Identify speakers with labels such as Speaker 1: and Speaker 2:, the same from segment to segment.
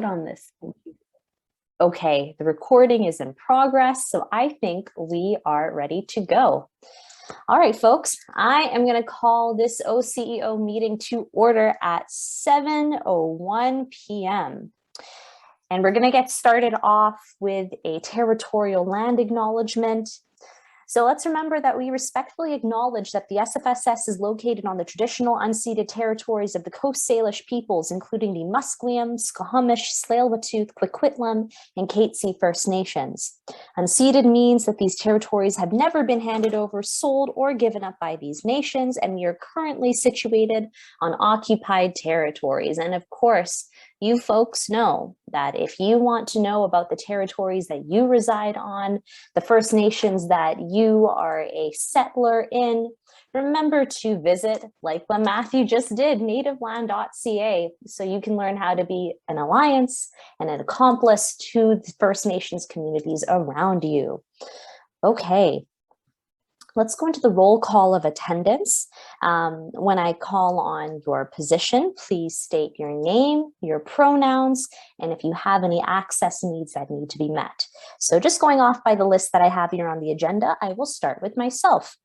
Speaker 1: on this. Okay, the recording is in progress, so I think we are ready to go. All right, folks, I am going to call this OCEO meeting to order at 7:01 p.m. And we're going to get started off with a territorial land acknowledgement. So let's remember that we respectfully acknowledge that the SFSS is located on the traditional unceded territories of the Coast Salish peoples, including the Musqueam, Squamish, Tsleil-Waututh, Coquitlam, and Katzie First Nations. Unceded means that these territories have never been handed over, sold, or given up by these nations, and we are currently situated on occupied territories. And of course, you folks know that if you want to know about the territories that you reside on, the First Nations that you are a settler in, remember to visit, like what Matthew just did, nativeland.ca, so you can learn how to be an alliance and an accomplice to the First Nations communities around you. Okay. Let's go into the roll call of attendance. When I call on your position, please state your name, your pronouns, and if you have any access needs that need to be met. So just going off by the list that I have here on the agenda, I will start with myself.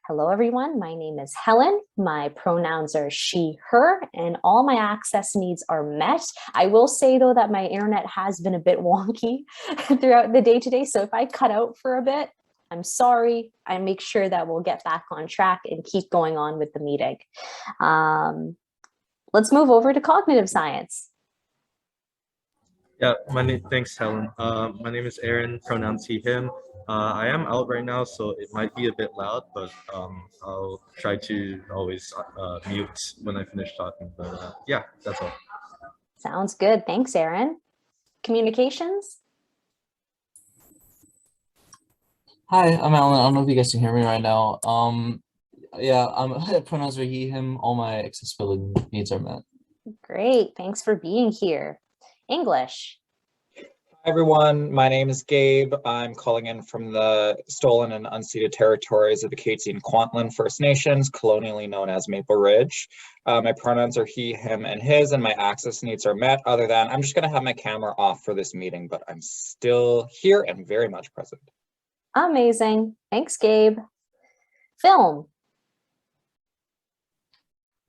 Speaker 1: Hello, everyone. My name is Helen. My pronouns are she, her, and all my access needs are met. I will say, though, that my internet has been a bit wonky throughout the day today. So if I cut out for a bit, I'm sorry. I make sure that we'll get back on track and keep going on with the meeting. Let's move over to cognitive science.
Speaker 2: Yeah, thanks, Helen. My name is Aaron, pronouns he, him. I am out right now, so it might be a bit loud, but I'll try to always mute when I finish talking. But yeah, that's all.
Speaker 1: Sounds good. Thanks, Aaron. Communications?
Speaker 3: Hi, I'm Alan. I don't know if you guys can hear me right now. Yeah, pronouns are he, him. All my accessibility needs are met.
Speaker 1: Great. Thanks for being here. English.
Speaker 4: Hi, everyone. My name is Gabe. I'm calling in from the stolen and unceded territories of the Katzie and Kwantlen First Nations, colonially known as Maple Ridge. My pronouns are he, him, and his, and my access needs are met. Other than, I'm just going to have my camera off for this meeting, but I'm still here and very much present.
Speaker 1: Amazing. Thanks, Gabe. Film.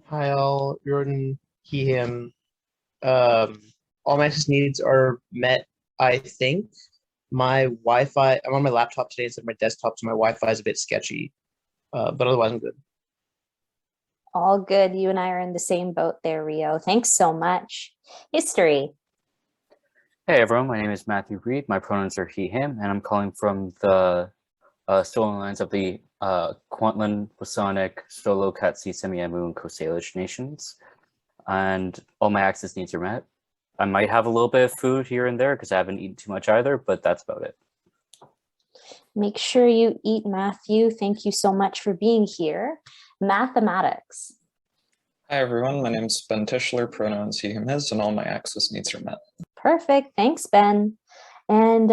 Speaker 5: Hi all, Jordan, he, him. All my access needs are met, I think. My Wi-Fi, I'm on my laptop today instead of my desktop, so my Wi-Fi is a bit sketchy, but otherwise I'm good.
Speaker 1: All good. You and I are in the same boat there, Rio. Thanks so much. History.
Speaker 6: Hey everyone, my name is Matthew Reed. My pronouns are he, him, and I'm calling from the stolen lands of the Kwantlen, Wasonic, Stolo, Katzie, Semiahmoo, and Coast Salish nations. And all my access needs are met. I might have a little bit of food here and there because I haven't eaten too much either, but that's about it.
Speaker 1: Make sure you eat, Matthew. Thank you so much for being here. Mathematics.
Speaker 7: Hi everyone, my name is Ben Tischler, pronouns he, him, his, and all my access needs are met.
Speaker 1: Perfect, thanks Ben. And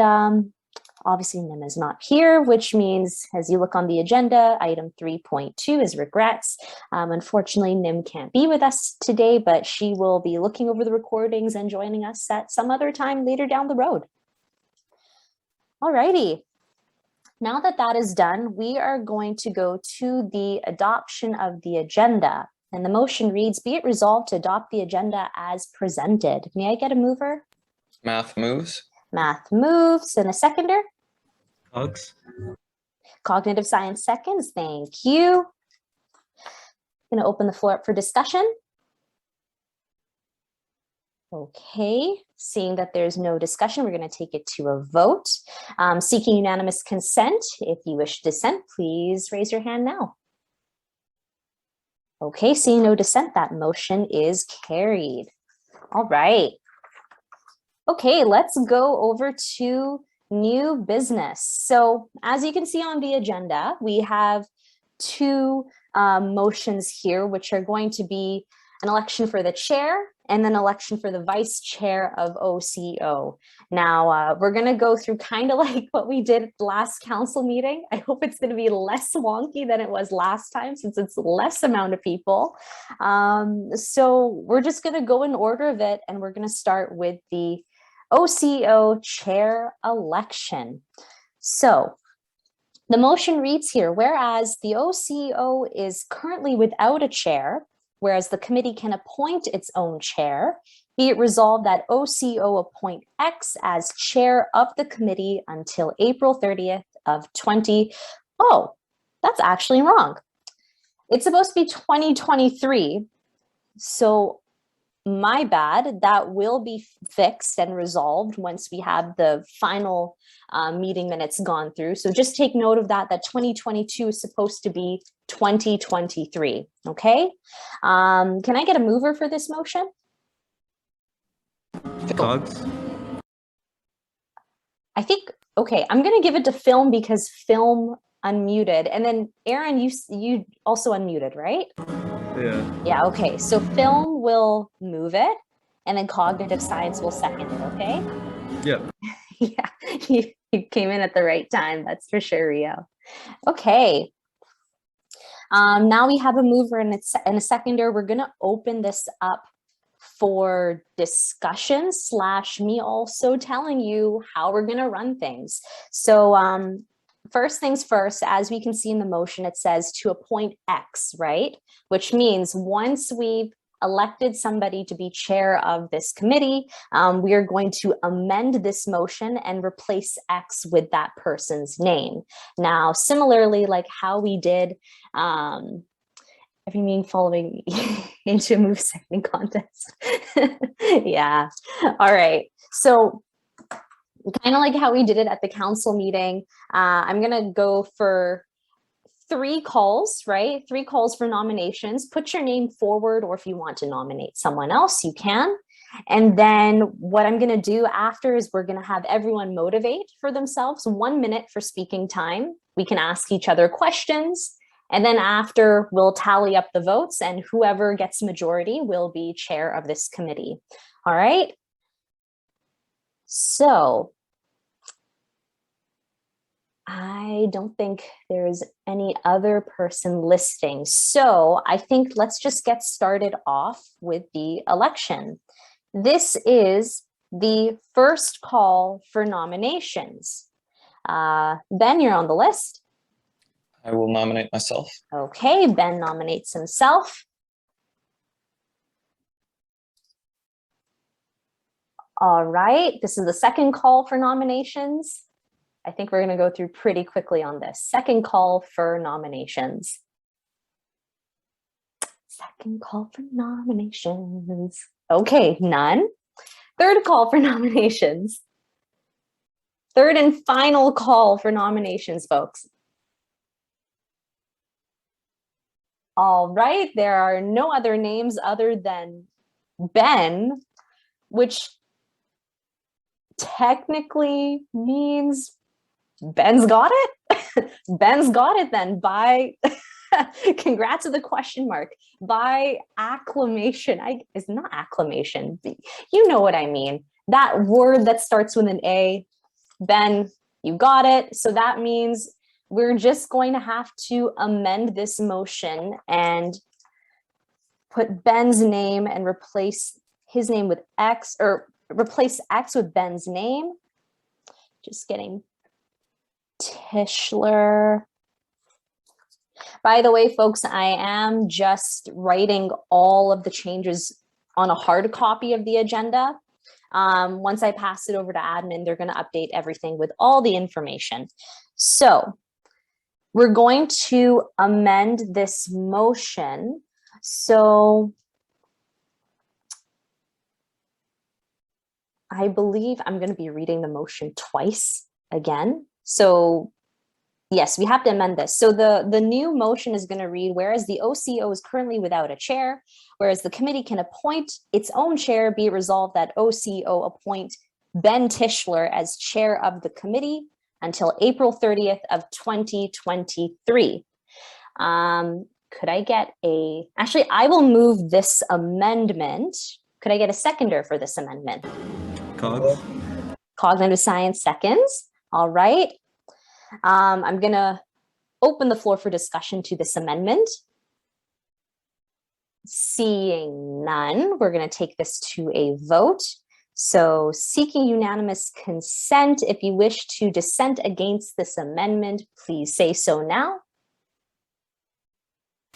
Speaker 1: obviously Nim is not here, which means as you look on the agenda, item 3.2 is regrets. Unfortunately, Nim can't be with us today, but she will be looking over the recordings and joining us at some other time later down the road. All righty. Now that that is done, we are going to go to the adoption of the agenda. And the motion reads, be it resolved to adopt the agenda as presented. May I get a mover?
Speaker 7: Math moves.
Speaker 1: Math moves. And a seconder?
Speaker 2: Hugs.
Speaker 1: Cognitive science seconds. Thank you. Going to open the floor up for discussion. Okay, seeing that there's no discussion, we're going to take it to a vote. Seeking unanimous consent. If you wish to dissent, please raise your hand now. Okay, seeing no dissent, that motion is carried. All right. Okay, let's go over to new business. So as you can see on the agenda, we have two motions here, which are going to be an election for the chair and then election for the vice chair of OCO. Now, we're going to go through kind of like what we did last council meeting. I hope it's going to be less wonky than it was last time, since it's less amount of people. So we're just going to go in order of it, and we're going to start with the OCO chair election. So the motion reads here, whereas the OCO is currently without a chair, whereas the committee can appoint its own chair, be it resolved that OCO appoint X as chair of the committee until April 30th of 20. Oh, that's actually wrong. It's supposed to be 2023. So my bad, that will be fixed and resolved once we have the final meeting minutes gone through. So just take note of that, that 2022 is supposed to be 2023, okay? Can I get a mover for this motion?
Speaker 2: Cogs?
Speaker 1: I think, okay, I'm gonna give it to Film because Film unmuted. And then Aaron, you also unmuted, right?
Speaker 2: Yeah.
Speaker 1: Yeah, okay, so Film will move it and then Cognitive Science will second it, okay?
Speaker 2: Yeah.
Speaker 1: Yeah, you came in at the right time, that's for sure, Rio. Okay. Now we have a mover and a seconder. We're gonna open this up for discussion / me also telling you how we're gonna run things. So first things first, as we can see in the motion, it says to appoint X, right? Which means once we've elected somebody to be chair of this committee, we are going to amend this motion and replace X with that person's name. Now, similarly, like how we did every meeting following into a move seconding contest. Yeah, all right. So kind of like how we did it at the council meeting, I'm gonna go for 3 calls, right? 3 calls for nominations. Put your name forward, or if you want to nominate someone else, you can. And then what I'm gonna do after is we're gonna have everyone motivate for themselves, 1 minute for speaking time. We can ask each other questions. And then after, we'll tally up the votes, and whoever gets majority will be chair of this committee. All right. So I don't think there's any other person listing. So I think let's just get started off with the election. This is the first call for nominations. Ben, you're on the list.
Speaker 7: I will nominate myself.
Speaker 1: Okay, Ben nominates himself. All right, this is the second call for nominations. I think we're going to go through pretty quickly on this. Second call for nominations. Second call for nominations. Okay, none. Third call for nominations. Third and final call for nominations, folks. All right, there are no other names other than Ben, which technically means Ben's got it. Ben's got it then by congrats with the question mark, by acclamation. It's not acclamation, you know what I mean, that word that starts with an A. Ben, you got it. So that means we're just going to have to amend this motion and put Ben's name and replace his name with X, or replace X with Ben's name. Just getting Tischler. By the way, folks, I am just writing all of the changes on a hard copy of the agenda. Once I pass it over to admin, they're going to update everything with all the information. So we're going to amend this motion. So I believe I'm going to be reading the motion twice again. So yes, we have to amend this. So the new motion is going to read, whereas the OCO is currently without a chair, whereas the committee can appoint its own chair, be it resolved that OCO appoint Ben Tischler as chair of the committee until April 30th of 2023. Could I get actually, I will move this amendment Could I get a seconder for this amendment?
Speaker 2: Cogs.
Speaker 1: Cognitive science seconds. All right. I'm going to open the floor for discussion to this amendment. Seeing none, we're going to take this to a vote. So seeking unanimous consent, if you wish to dissent against this amendment, please say so now.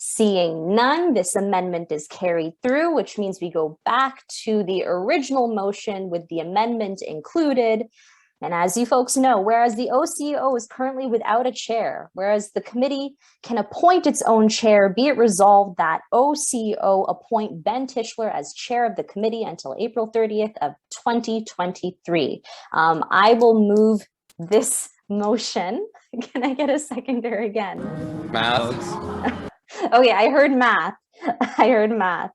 Speaker 1: Seeing none, this amendment is carried through, which means we go back to the original motion with the amendment included. And as you folks know, whereas the OCO is currently without a chair, whereas the committee can appoint its own chair, be it resolved that OCO appoint Ben Tischler as chair of the committee until April 30th of 2023. I will move this motion. Can I get a seconder again?
Speaker 7: Math.
Speaker 1: Okay, I heard math. I heard math.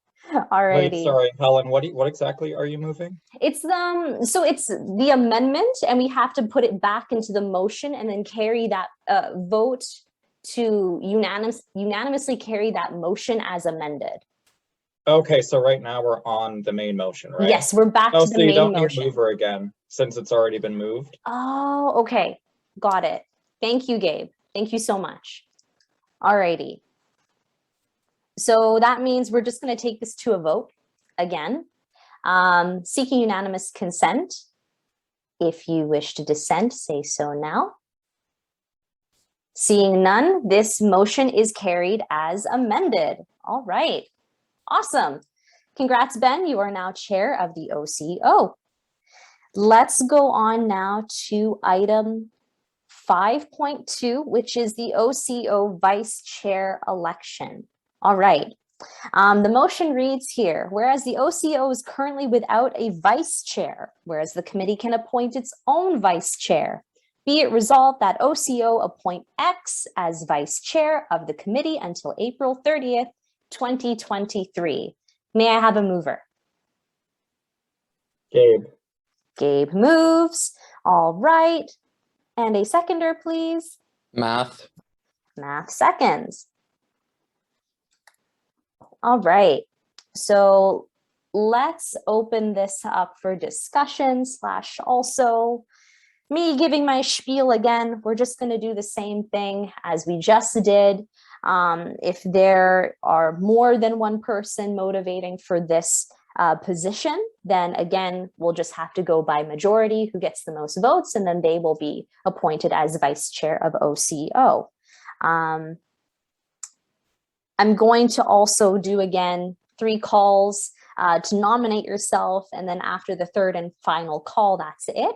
Speaker 1: All righty.
Speaker 4: Wait, sorry, Helen, what exactly are you moving?
Speaker 1: It's so it's the amendment, and we have to put it back into the motion and then carry that vote to unanimously carry that motion as amended.
Speaker 4: Okay, so right now we're on the main motion, right?
Speaker 1: Yes, we're back
Speaker 4: Oh,
Speaker 1: to
Speaker 4: so
Speaker 1: the
Speaker 4: you
Speaker 1: main
Speaker 4: don't need
Speaker 1: motion.
Speaker 4: mover again, since it's already been moved?
Speaker 1: Oh, okay. Got it. Thank you, Gabe. Thank you so much. All righty. So that means we're just going to take this to a vote again. Seeking unanimous consent. If you wish to dissent, say so now. Seeing none, this motion is carried as amended. All right. Awesome. Congrats, Ben. You are now chair of the OCO. Let's go on now to item 5.2, which is the OCO vice chair election. All right. The motion reads here, whereas the OCO is currently without a vice chair, whereas the committee can appoint its own vice chair, be it resolved that OCO appoint X as vice chair of the committee until April 30th, 2023. May I have a mover?
Speaker 4: Gabe.
Speaker 1: Gabe moves. All right. And a seconder, please.
Speaker 7: Math.
Speaker 1: Math seconds. All right, so let's open this up for discussion / also me giving my spiel again. We're just going to do the same thing as we just did. If there are more than one person motivating for this position, then again, we'll just have to go by majority, who gets the most votes, and then they will be appointed as vice chair of OCO. I'm going to also do again 3 calls to nominate yourself, and then after the 3rd and final call, that's it.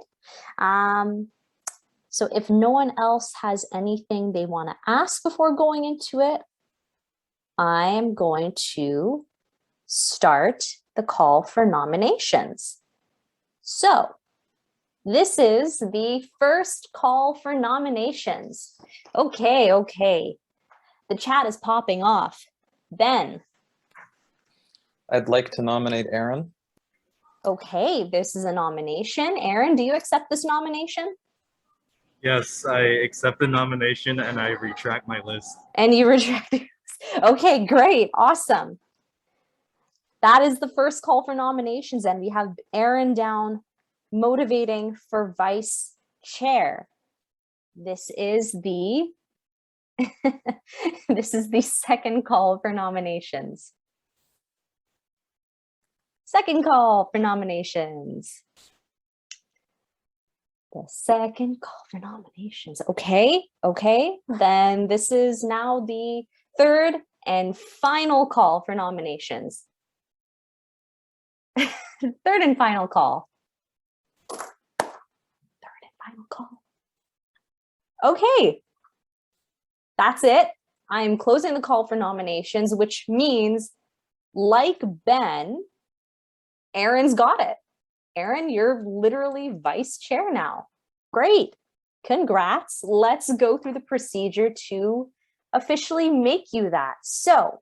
Speaker 1: So if no one else has anything they want to ask before going into it, I am going to start the call for nominations. So this is the first call for nominations. Okay. The chat is popping off. Ben.
Speaker 7: I'd like to nominate Aaron.
Speaker 1: Okay, this is a nomination. Aaron, do you accept this nomination?
Speaker 2: Yes, I accept the nomination and I retract my list.
Speaker 1: And you retract yours. Okay, great. Awesome. That is the first call for nominations, and we have Aaron down motivating for vice chair. This is the this is the second call for nominations. Second call for nominations. The second call for nominations. Okay. Then this is now the third and final call for nominations. Third and final call. Third and final call. Okay. That's it. I am closing the call for nominations, which means, like Ben, Aaron's got it. Aaron, you're literally vice chair now. Great. Congrats. Let's go through the procedure to officially make you that. So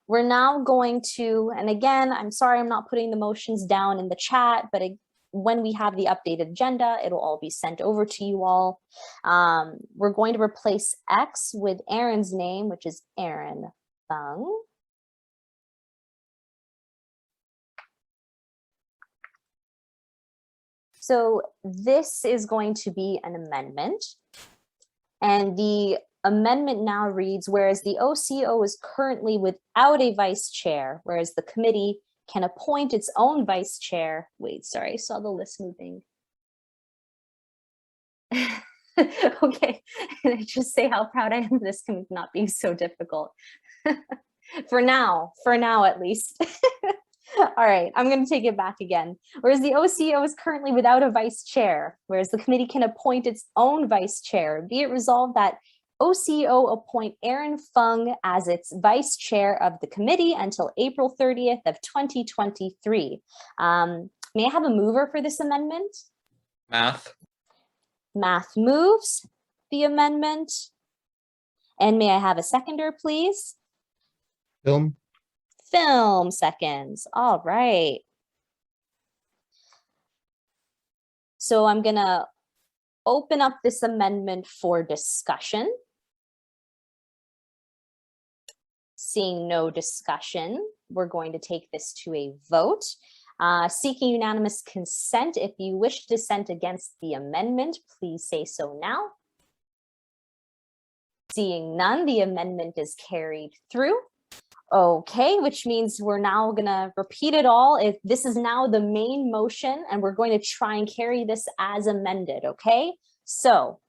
Speaker 1: we're now going to, and again, I'm sorry I'm not putting the motions down in the chat, but when we have the updated agenda, it'll all be sent over to you all. We're going to replace X with Aaron's name, which is Aaron Fung. So this is going to be an amendment. And the amendment now reads, whereas the OCO is currently without a vice chair, whereas the committee can appoint its own vice chair. Wait, sorry, I saw the list moving. Okay, and I just say how proud I am of this not being so difficult. for now at least. All right, I'm going to take it back again. Whereas the OCO is currently without a vice chair, whereas the committee can appoint its own vice chair, be it resolved that OCO appoint Aaron Fung as its vice chair of the committee until April 30th of 2023. May I have a mover for this amendment?
Speaker 7: Math.
Speaker 1: Math moves the amendment. And may I have a seconder, please?
Speaker 5: Film.
Speaker 1: Film seconds. All right. So I'm going to open up this amendment for discussion. Seeing no discussion, we're going to take this to a vote. Seeking unanimous consent. If you wish to dissent against the amendment, please say so now. Seeing none, the amendment is carried through. Okay, which means we're now gonna repeat it all. If this is now the main motion, and we're going to try and carry this as amended, okay? So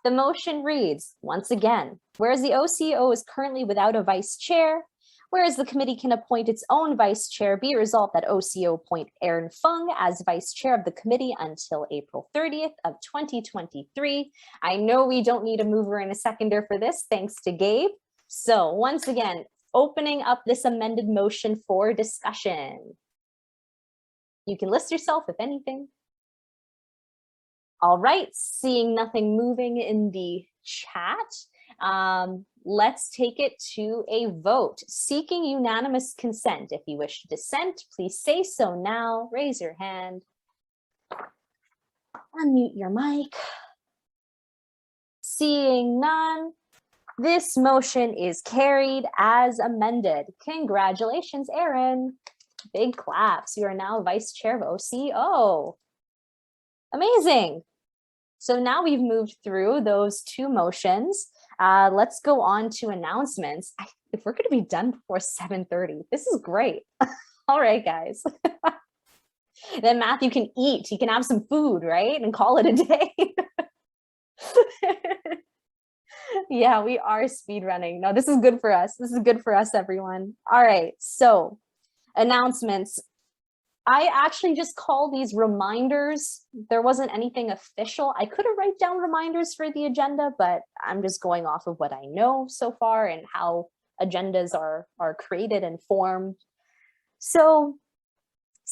Speaker 1: the motion reads, once again, whereas the OCO is currently without a vice chair, whereas the committee can appoint its own vice chair, be it resolved that OCO appoint Aaron Fung as vice chair of the committee until April 30th of 2023. I know we don't need a mover and a seconder for this, thanks to Gabe. So once again, opening up this amended motion for discussion. You can list yourself if anything. All right, seeing nothing moving in the chat, let's take it to a vote. Seeking unanimous consent. If you wish to dissent, please say so now. Raise your hand. Unmute your mic. Seeing none, this motion is carried as amended. Congratulations, Aaron. Big claps. You are now vice chair of OCO. Amazing. So now we've moved through those two motions. Let's go on to announcements. If we're going to be done before 7:30, this is great. All right, guys. Then Matthew can eat. He can have some food, right? And call it a day. Yeah, we are speed running. No, this is good for us. This is good for us, everyone. All right, so announcements. I actually just call these reminders. There wasn't anything official. I could have write down reminders for the agenda, but I'm just going off of what I know so far and how agendas are created and formed. So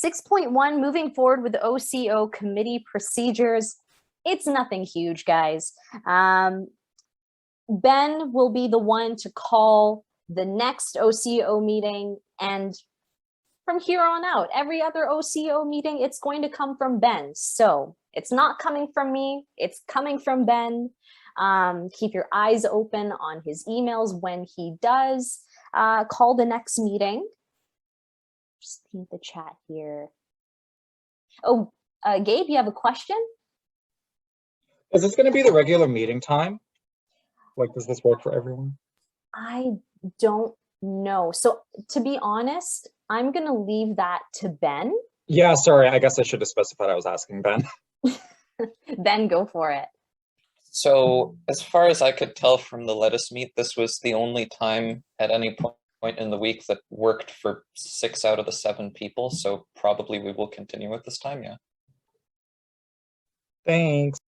Speaker 1: 6.1, moving forward with the OCO committee procedures. It's nothing huge, guys. Ben will be the one to call the next OCO meeting, and from here on out, every other OCO meeting, it's going to come from Ben. So it's not coming from me, it's coming from Ben. Keep your eyes open on his emails when he does call the next meeting. Just looking at the chat here. Oh, Gabe, you have a question?
Speaker 4: Is this going to be the regular meeting time? Like, does this work for everyone?
Speaker 1: I don't know. So to be honest, I'm going to leave that to Ben.
Speaker 4: Yeah, sorry. I guess I should have specified I was asking Ben.
Speaker 1: Ben, go for it.
Speaker 7: So as far as I could tell from the Let Us Meet, this was the only time at any point in the week that worked for 6 out of the 7 people. So probably we will continue with this time, yeah.
Speaker 4: Thanks.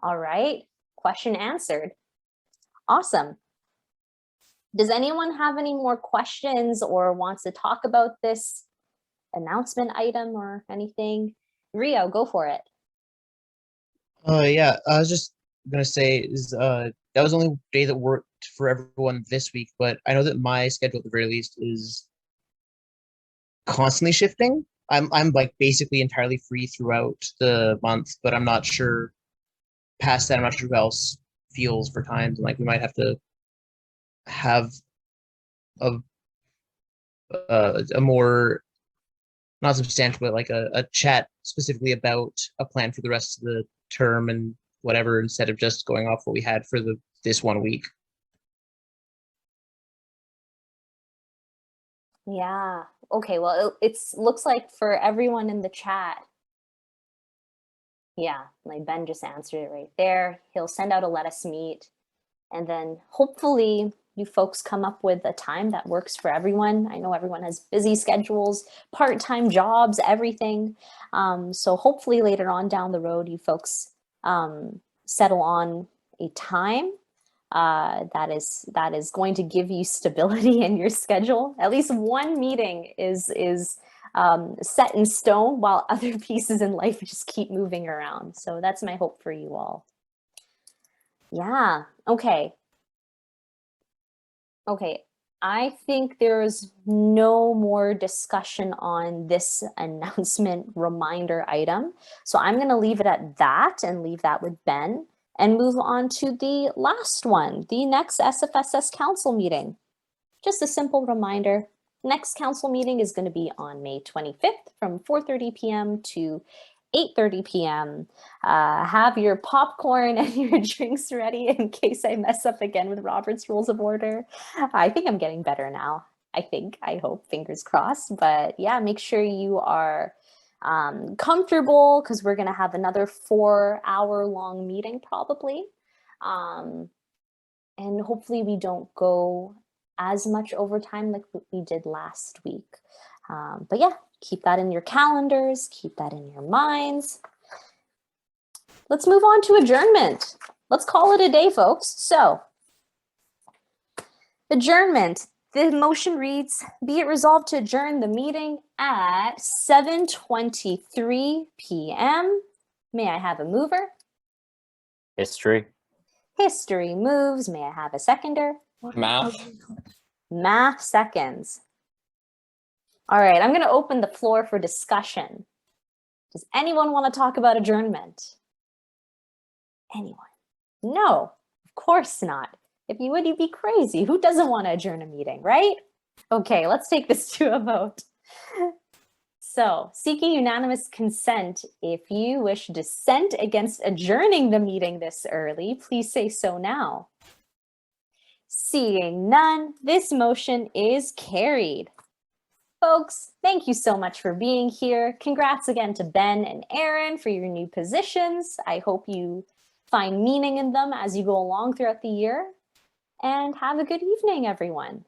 Speaker 1: All right, question answered. Awesome. Does anyone have any more questions or wants to talk about this announcement item or anything? Rio, go for it.
Speaker 5: Yeah, I was just gonna say is that was the only day that worked for everyone this week, but I know that my schedule at the very least is constantly shifting. I'm like basically entirely free throughout the month, but I'm not sure past that. I'm not sure who else feels for times, and like we might have to have a more not substantial, but like a chat specifically about a plan for the rest of the term and whatever, instead of just going off what we had for this 1 week.
Speaker 1: Yeah. Okay. Well, it's looks like for everyone in the chat. Yeah, like Ben just answered it right there. He'll send out a let us meet, and then hopefully you folks come up with a time that works for everyone. I know everyone has busy schedules, part-time jobs, everything. So hopefully later on down the road, you folks settle on a time that is going to give you stability in your schedule. At least one meeting is set in stone, while other pieces in life just keep moving around. So that's my hope for you all. Yeah. Okay. Okay. I think there's no more discussion on this announcement reminder item. So I'm going to leave it at that and leave that with Ben and move on to the last one, the next SFSS council meeting. Just a simple reminder, next council meeting is going to be on May 25th from 4:30 p.m. to 8:30 p.m. Have your popcorn and your drinks ready in case I mess up again with Robert's Rules of Order. I think I'm getting better now. I hope, fingers crossed. But yeah, make sure you are comfortable, because we're going to have another 4-hour-long meeting probably. And hopefully we don't go as much overtime like we did last week. But yeah, keep that in your calendars, keep that in your minds. Let's move on to adjournment. Let's call it a day, folks. So, adjournment. The motion reads, be it resolved to adjourn the meeting at 7:23 p.m. May I have a mover?
Speaker 6: History.
Speaker 1: History moves. May I have a seconder?
Speaker 7: Math.
Speaker 1: Math seconds. All right, I'm going to open the floor for discussion. Does anyone want to talk about adjournment? Anyone? No, of course not. If you would, you'd be crazy. Who doesn't want to adjourn a meeting, right? Okay, let's take this to a vote. So, seeking unanimous consent, if you wish to dissent against adjourning the meeting this early, please say so now. Seeing none, this motion is carried. Folks, thank you so much for being here. Congrats again to Ben and Aaron for your new positions. I hope you find meaning in them as you go along throughout the year. And have a good evening, everyone.